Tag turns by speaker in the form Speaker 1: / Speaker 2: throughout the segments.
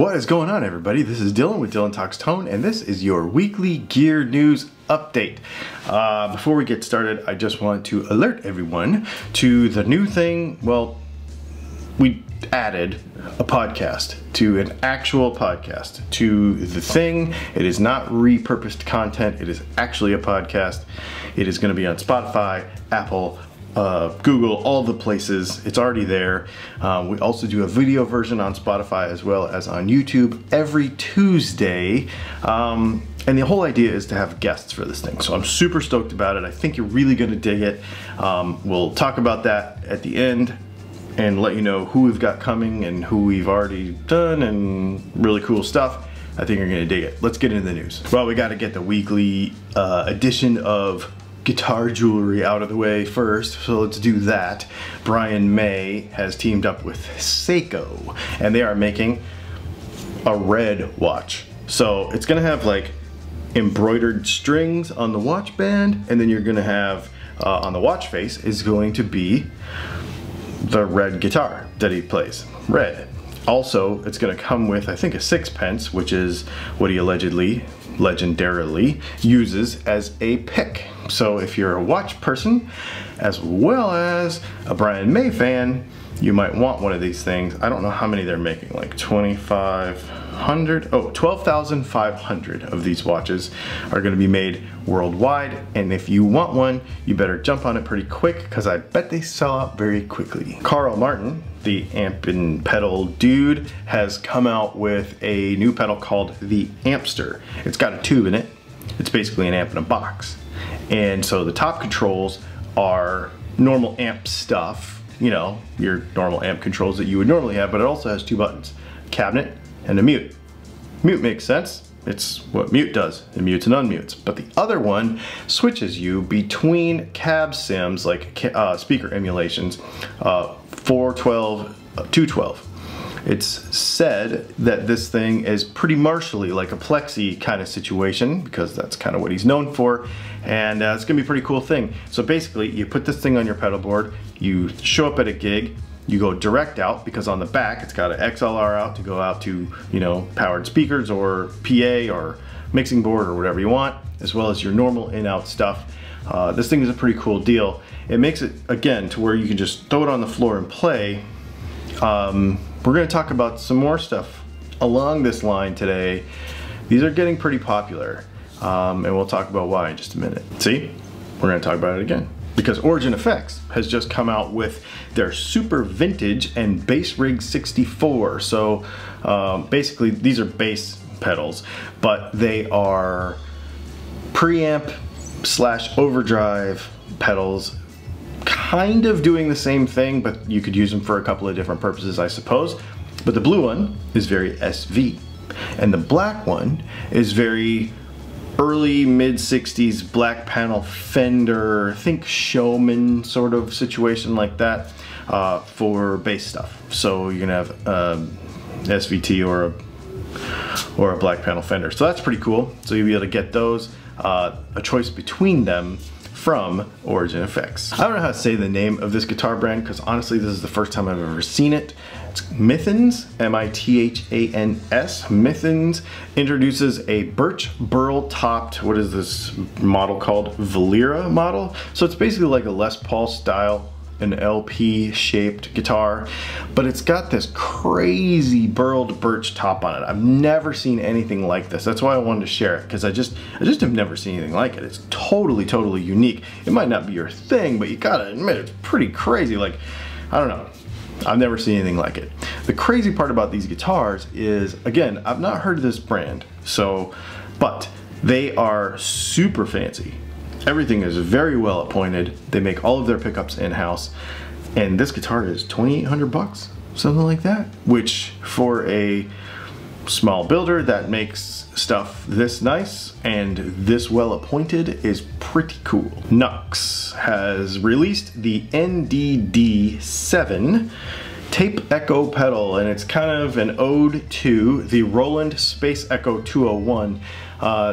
Speaker 1: What is going on, everybody? This is Dylan with Dylan Talks Tone, and this is your weekly gear news update. Before we get started, I just want to alert everyone to the new thing. Well, we added a podcast to an actual podcast to the thing. It is not repurposed content. It is actually a podcast. It is going to be on Spotify, Apple, Google, all the places. It's already there. We also do a video version on Spotify as well as on YouTube every Tuesday. And the whole idea is to have guests for this thing. So I'm super stoked about it. I think you're really going to dig it. We'll talk about that at the end and let you know who we've got coming and who we've already done and really cool stuff. I think you're going to dig it. Let's get into the news. Well, we got to get the weekly edition of guitar jewelry out of the way first, so let's do that. Brian May has teamed up with Seiko, and they are making a red watch. So it's gonna have like embroidered strings on the watch band, and then you're gonna have on the watch face is going to be the red guitar that he plays, red. Also, it's gonna come with, I think, a sixpence, which is what he legendarily uses as a pick. So if you're a watch person, as well as a Brian May fan, you might want one of these things. I don't know how many they're making, like 2,500, 12,500 of these watches are gonna be made worldwide. And if you want one, you better jump on it pretty quick, because I bet they sell out very quickly. Karl Martin, the amp and pedal dude, has come out with a new pedal called the Ampster. It's got a tube in it. It's basically an amp in a box. And so the top controls are normal amp stuff, you know, your normal amp controls that you would normally have, but it also has two buttons, a cabinet and a mute. Mute makes sense. It's what mute does. It mutes and unmutes. But the other one switches you between cab sims, like speaker emulations, 412, 212. It's said that this thing is pretty martially, like a plexi kind of situation, because that's kind of what he's known for, and it's gonna be a pretty cool thing. So basically, you put this thing on your pedal board, you show up at a gig, you go direct out, because on the back it's got an XLR out to go out to, you know, powered speakers or PA or mixing board or whatever you want, as well as your normal in-out stuff. This thing is a pretty cool deal. It makes it, again, to where you can just throw it on the floor and play. We're going to talk about some more stuff along this line today. These are getting pretty popular, and we'll talk about why in just a minute. See, we're going to talk about it again, because Origin Effects has just come out with their Super Vintage and Bass Rig 64. So basically these are bass pedals, but they are preamp / overdrive pedals, kind of doing the same thing, but you could use them for a couple of different purposes, I suppose. But the blue one is very SV, and the black one is very early mid-60s black panel Fender, think Showman sort of situation like that, for bass stuff. So you're gonna have SVT or a black panel Fender. So that's pretty cool. So you'll be able to get those, a choice between them from Origin Effects. I don't know how to say the name of this guitar brand, because honestly this is the first time I've ever seen it. It's Mithens, M-I-T-H-A-N-S. Mithens introduces a birch burl topped, what is this model called? Valera model. So it's basically like a Les Paul style, an LP shaped guitar, but it's got this crazy burled birch top on it. I've never seen anything like this. That's why I wanted to share it, because I just have never seen anything like it. It's totally unique. It might not be your thing, but you gotta admit it's pretty crazy. Like, I don't know, I've never seen anything like it. The crazy part about these guitars is, again, I've not heard of this brand, so, but they are super fancy. Everything is very well appointed. They make all of their pickups in-house, and this guitar is 2,800 bucks, something like that, which for a small builder that makes stuff this nice and this well appointed is pretty cool. Nux has released the NDD7 Tape Echo pedal, and it's kind of an ode to the Roland Space Echo 201.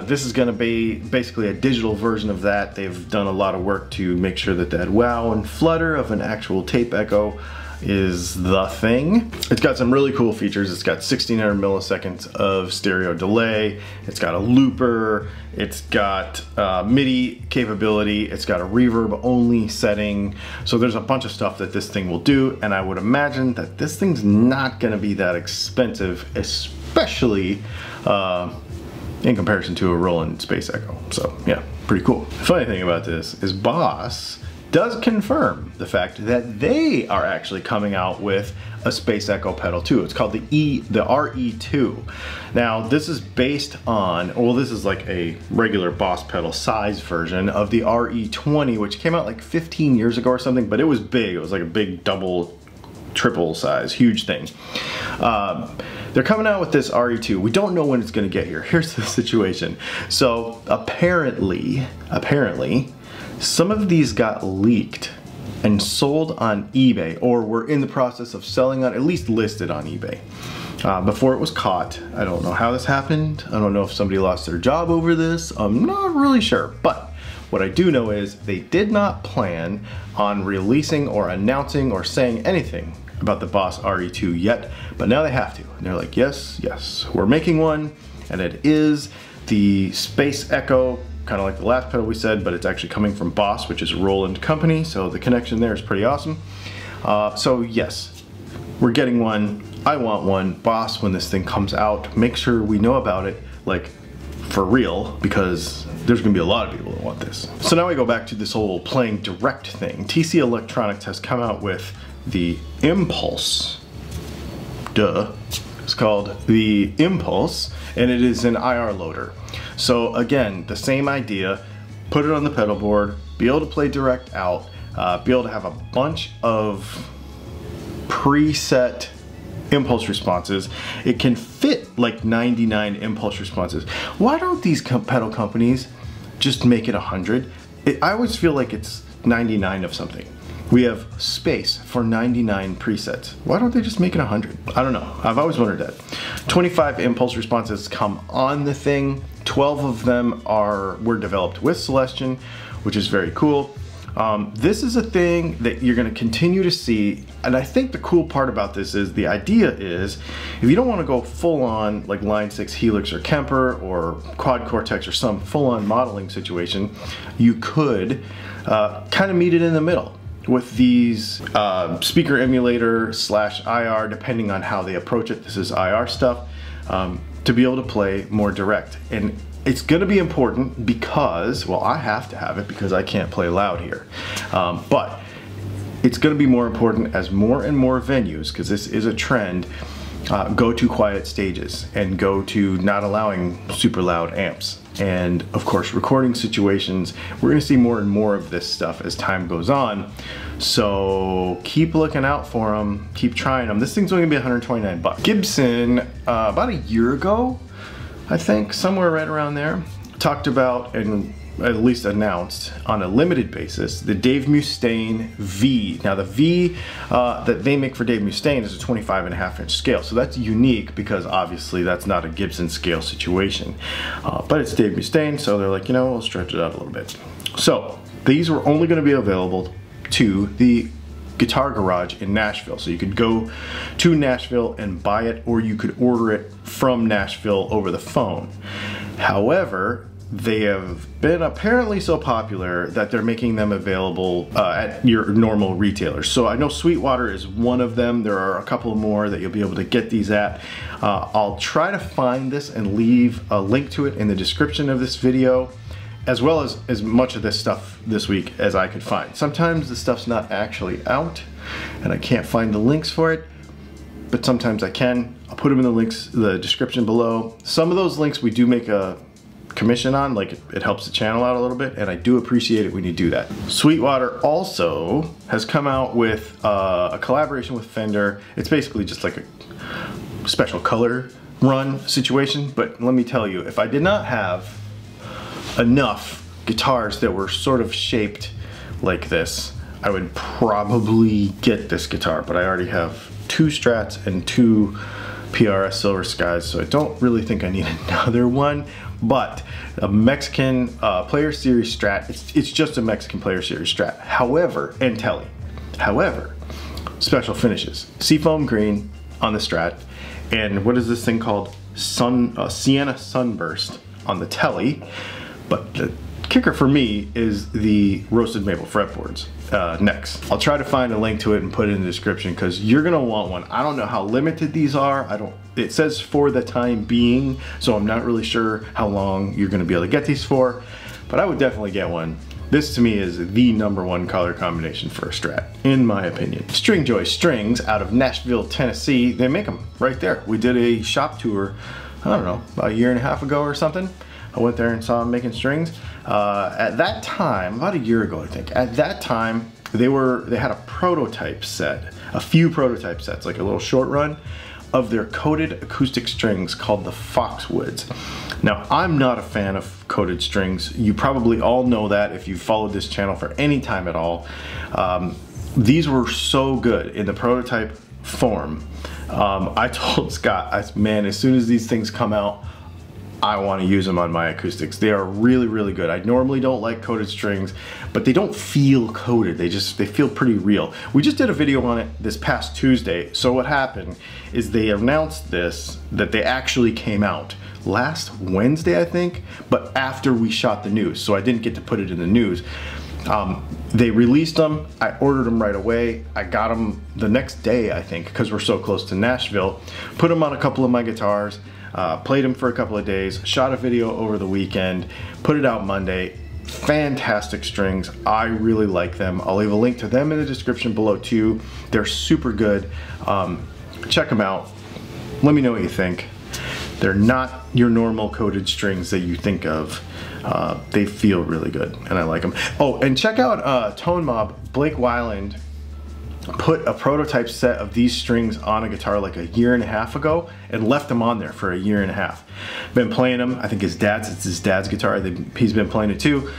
Speaker 1: This is going to be basically a digital version of that. They've done a lot of work to make sure that that wow and flutter of an actual tape echo is the thing. It's got some really cool features. It's got 1600 milliseconds of stereo delay. It's got a looper. It's got MIDI capability. It's got a reverb only setting. So there's a bunch of stuff that this thing will do, and I would imagine that this thing's not gonna be that expensive, especially in comparison to a Roland Space Echo. So yeah, pretty cool. The funny thing about this is Boss does confirm the fact that they are actually coming out with a Space Echo pedal too. It's called the RE2. Now this is based on, well, this is like a regular Boss pedal size version of the RE20, which came out like 15 years ago or something, but it was big. It was like a big double, triple size, huge thing. They're coming out with this RE2. We don't know when it's gonna get here. Here's the situation. So apparently, some of these got leaked and sold on eBay, or were in the process of selling on, at least listed on eBay, before it was caught. I don't know how this happened. I don't know if somebody lost their job over this. I'm not really sure, but what I do know is they did not plan on releasing or announcing or saying anything about the Boss RE2 yet, but now they have to. And they're like, yes, we're making one, and it is the Space Echo, kind of like the last pedal we said, but it's actually coming from Boss, which is a Roland company, so the connection there is pretty awesome. So yes, we're getting one. I want one. Boss, when this thing comes out, make sure we know about it, like, for real, because there's gonna be a lot of people that want this. So now we go back to this whole playing direct thing. TC Electronics has come out with the Impulse. Duh. It's called the Impulse, and it is an IR loader. So again, the same idea, put it on the pedal board, be able to play direct out, be able to have a bunch of preset impulse responses. It can fit like 99 impulse responses. Why don't these pedal companies just make it 100? I always feel like it's 99 of something. We have space for 99 presets. Why don't they just make it 100? I don't know. I've always wondered that. 25 impulse responses come on the thing. 12 of them were developed with Celestion, which is very cool. This is a thing that you're gonna continue to see, and I think the cool part about this is the idea is, if you don't wanna go full on like Line 6 Helix or Kemper or Quad Cortex or some full on modeling situation, you could kind of meet it in the middle with these speaker emulator / IR, depending on how they approach it. This is IR stuff, to be able to play more direct. And it's gonna be important because, well, I have to have it because I can't play loud here. But it's gonna be more important as more and more venues, because this is a trend, go to quiet stages and go to not allowing super loud amps. And of course, recording situations, we're gonna see more and more of this stuff as time goes on. So keep looking out for them, keep trying them. This thing's only gonna be 129 bucks. Gibson, about a year ago, I think, somewhere right around there, talked about and at least announced on a limited basis the Dave Mustaine V. Now the V that they make for Dave Mustaine is a 25.5-inch scale, so that's unique because obviously that's not a Gibson scale situation, but it's Dave Mustaine, so they're like, you know, we'll stretch it out a little bit. So these were only going to be available to the Guitar Garage in Nashville, so you could go to Nashville and buy it, or you could order it from Nashville over the phone. However, they have been apparently so popular that they're making them available at your normal retailers. So I know Sweetwater is one of them. There are a couple more that you'll be able to get these at. I'll try to find this and leave a link to it in the description of this video, as well as much of this stuff this week as I could find. Sometimes the stuff's not actually out and I can't find the links for it, but sometimes I can. I'll put them in the description below. Some of those links we do make a commission on, like it helps the channel out a little bit, and I do appreciate it when you do that. Sweetwater also has come out with a collaboration with Fender. It's basically just like a special color run situation, but let me tell you, if I did not have enough guitars that were sort of shaped like this, I would probably get this guitar, but I already have 2 Strats and 2 PRS Silver Skies, so I don't really think I need another one. But a Mexican Player Series Strat, it's just a Mexican Player Series Strat. However, and Telly. However, special finishes. Seafoam green on the Strat, and what is this thing called? Sienna Sunburst on the Telly. But the kicker for me is the roasted maple fretboards necks. I'll try to find a link to it and put it in the description because you're gonna want one. I don't know how limited these are. It says for the time being, so I'm not really sure how long you're gonna be able to get these for, but I would definitely get one. This to me is the #1 color combination for a Strat, in my opinion. Stringjoy Strings out of Nashville, Tennessee. They make them right there. We did a shop tour, I don't know, about a year and a half ago or something. I went there and saw them making strings. At that time, about a year ago I think, at that time they had a prototype set, a few prototype sets, like a little short run of their coated acoustic strings called the Foxwoods. Now, I'm not a fan of coated strings. You probably all know that if you've followed this channel for any time at all. These were so good in the prototype form. I told Scott, man, as soon as these things come out, I want to use them on my acoustics. They are really, really good. I normally don't like coated strings, but they don't feel coated. They feel pretty real. We just did a video on it this past Tuesday. So what happened is they announced that they actually came out last Wednesday, I think, but after we shot the news. So I didn't get to put it in the news. They released them. I ordered them right away. I got them the next day, I think, because we're so close to Nashville. Put them on a couple of my guitars. Played them for a couple of days, shot a video over the weekend, put it out Monday. Fantastic strings. I really like them. I'll leave a link to them in the description below too. They're super good. Check them out. Let me know what you think. They're not your normal coated strings that you think of. They feel really good and I like them. Oh, and check out Tone Mob. Blake Weiland put a prototype set of these strings on a guitar like a year and a half ago and left them on there for a year and a half. Been playing them. I think it's his dad's guitar. He's been playing it too,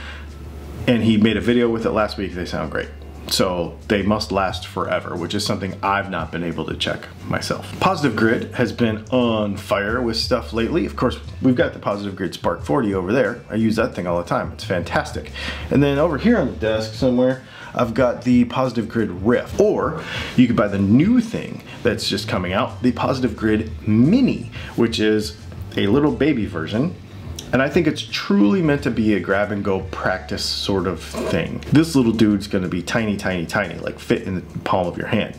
Speaker 1: and he made a video with it last week. They sound great. So they must last forever, which is something I've not been able to check myself. Positive Grid has been on fire with stuff lately. Of course, we've got the Positive Grid Spark 40 over there. I use that thing all the time. It's fantastic. And then over here on the desk somewhere, I've got the Positive Grid Riff, or you could buy the new thing that's just coming out, the Positive Grid Mini, which is a little baby version. And I think it's truly meant to be a grab and go practice sort of thing. This little dude's gonna be tiny, tiny, tiny, like fit in the palm of your hand.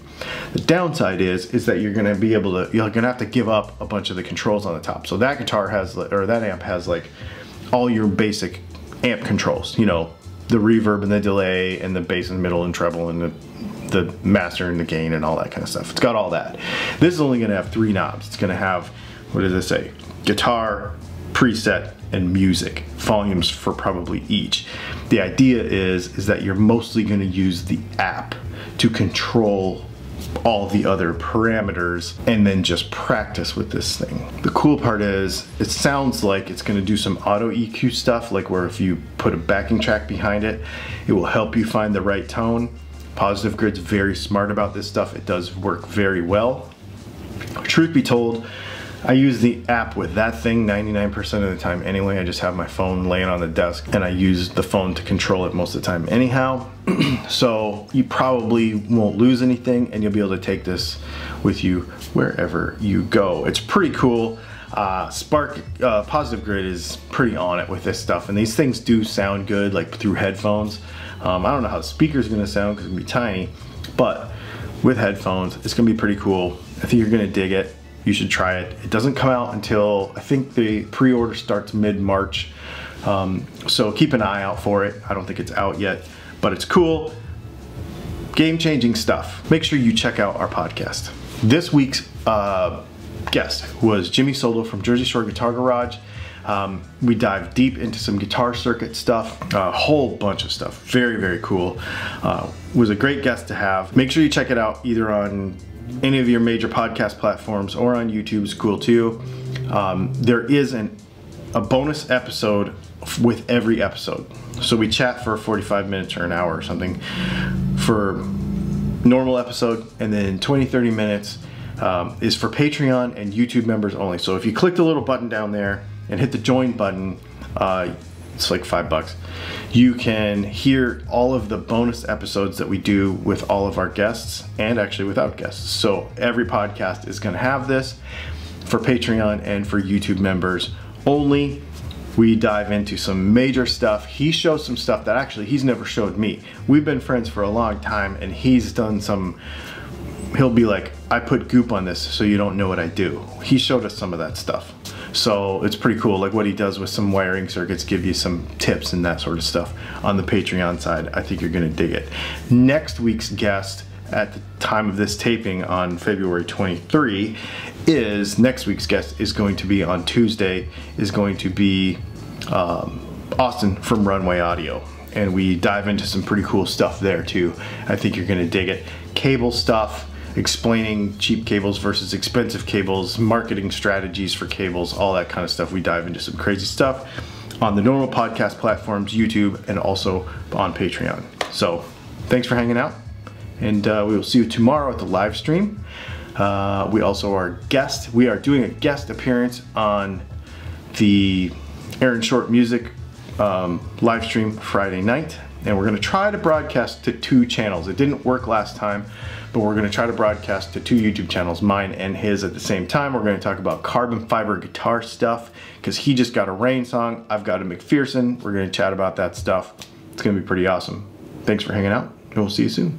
Speaker 1: The downside is that you're gonna have to give up a bunch of the controls on the top. So that guitar has, or that amp has like all your basic amp controls, you know, the reverb and the delay and the bass and middle and treble and the master and the gain and all that kind of stuff. It's got all that. This is only gonna have 3 knobs. It's gonna have, what does it say? Guitar, preset, and music. Volumes for probably each. The idea is that you're mostly gonna use the app to control all the other parameters and then just practice with this thing. The cool part is it sounds like it's gonna do some auto EQ stuff, like where if you put a backing track behind it, it will help you find the right tone. Positive Grid's very smart about this stuff. It does work very well. Truth be told, I use the app with that thing 99% of the time anyway. I just have my phone laying on the desk and I use the phone to control it most of the time anyhow. So you probably won't lose anything and you'll be able to take this with you wherever you go. It's pretty cool. Positive Grid is pretty on it with this stuff, and these things do sound good like through headphones. I don't know how the speaker's gonna sound because it's gonna be tiny, but with headphones it's gonna be pretty cool. I think you're gonna dig it. You should try it. It doesn't come out until, I think the pre-order starts mid-March. So keep an eye out for it. I don't think it's out yet, but it's cool. Game-changing stuff. Make sure you check out our podcast. This week's guest was Jimmy Solo from Jersey Shore Guitar Garage. We dive deep into some guitar circuit stuff, a whole bunch of stuff. Very, very cool. Was a great guest to have. Make sure you check it out either on any of your major podcast platforms or on YouTube. Is cool too. There is a bonus episode with every episode. So we chat for 45 minutes or an hour or something for normal episode, and then 20-30 minutes is for Patreon and YouTube members only. So if you click the little button down there and hit the join button, It's like $5. You can hear all of the bonus episodes that we do with all of our guests and actually without guests. So every podcast is going to have this for Patreon and for YouTube members only. We dive into some major stuff. He shows some stuff that actually he's never showed me. We've been friends for a long time, and he's done some, he'll be like, I put goop on this so you don't know what I do. He showed us some of that stuff. So it's pretty cool, like what he does with some wiring circuits, give you some tips and that sort of stuff on the Patreon side. I think you're gonna dig it. Next week's guest, at the time of this taping on February 23, next week's guest is going to be on Tuesday, is going to be Austin from Runway Audio. And we dive into some pretty cool stuff there too. I think you're gonna dig it. Cable stuff, explaining cheap cables versus expensive cables, marketing strategies for cables, all that kind of stuff. We dive into some crazy stuff on the normal podcast platforms, YouTube, and also on Patreon. So thanks for hanging out, and we will see you tomorrow at the live stream. We also are guest. We are doing a guest appearance on the Aaron Short Music live stream Friday night, and we're going to try to broadcast to 2 channels. It didn't work last time, but we're going to try to broadcast to 2 YouTube channels, mine and his, at the same time. We're going to talk about carbon fiber guitar stuff because he just got a Rain song. I've got a McPherson. We're going to chat about that stuff. It's going to be pretty awesome. Thanks for hanging out, and we'll see you soon.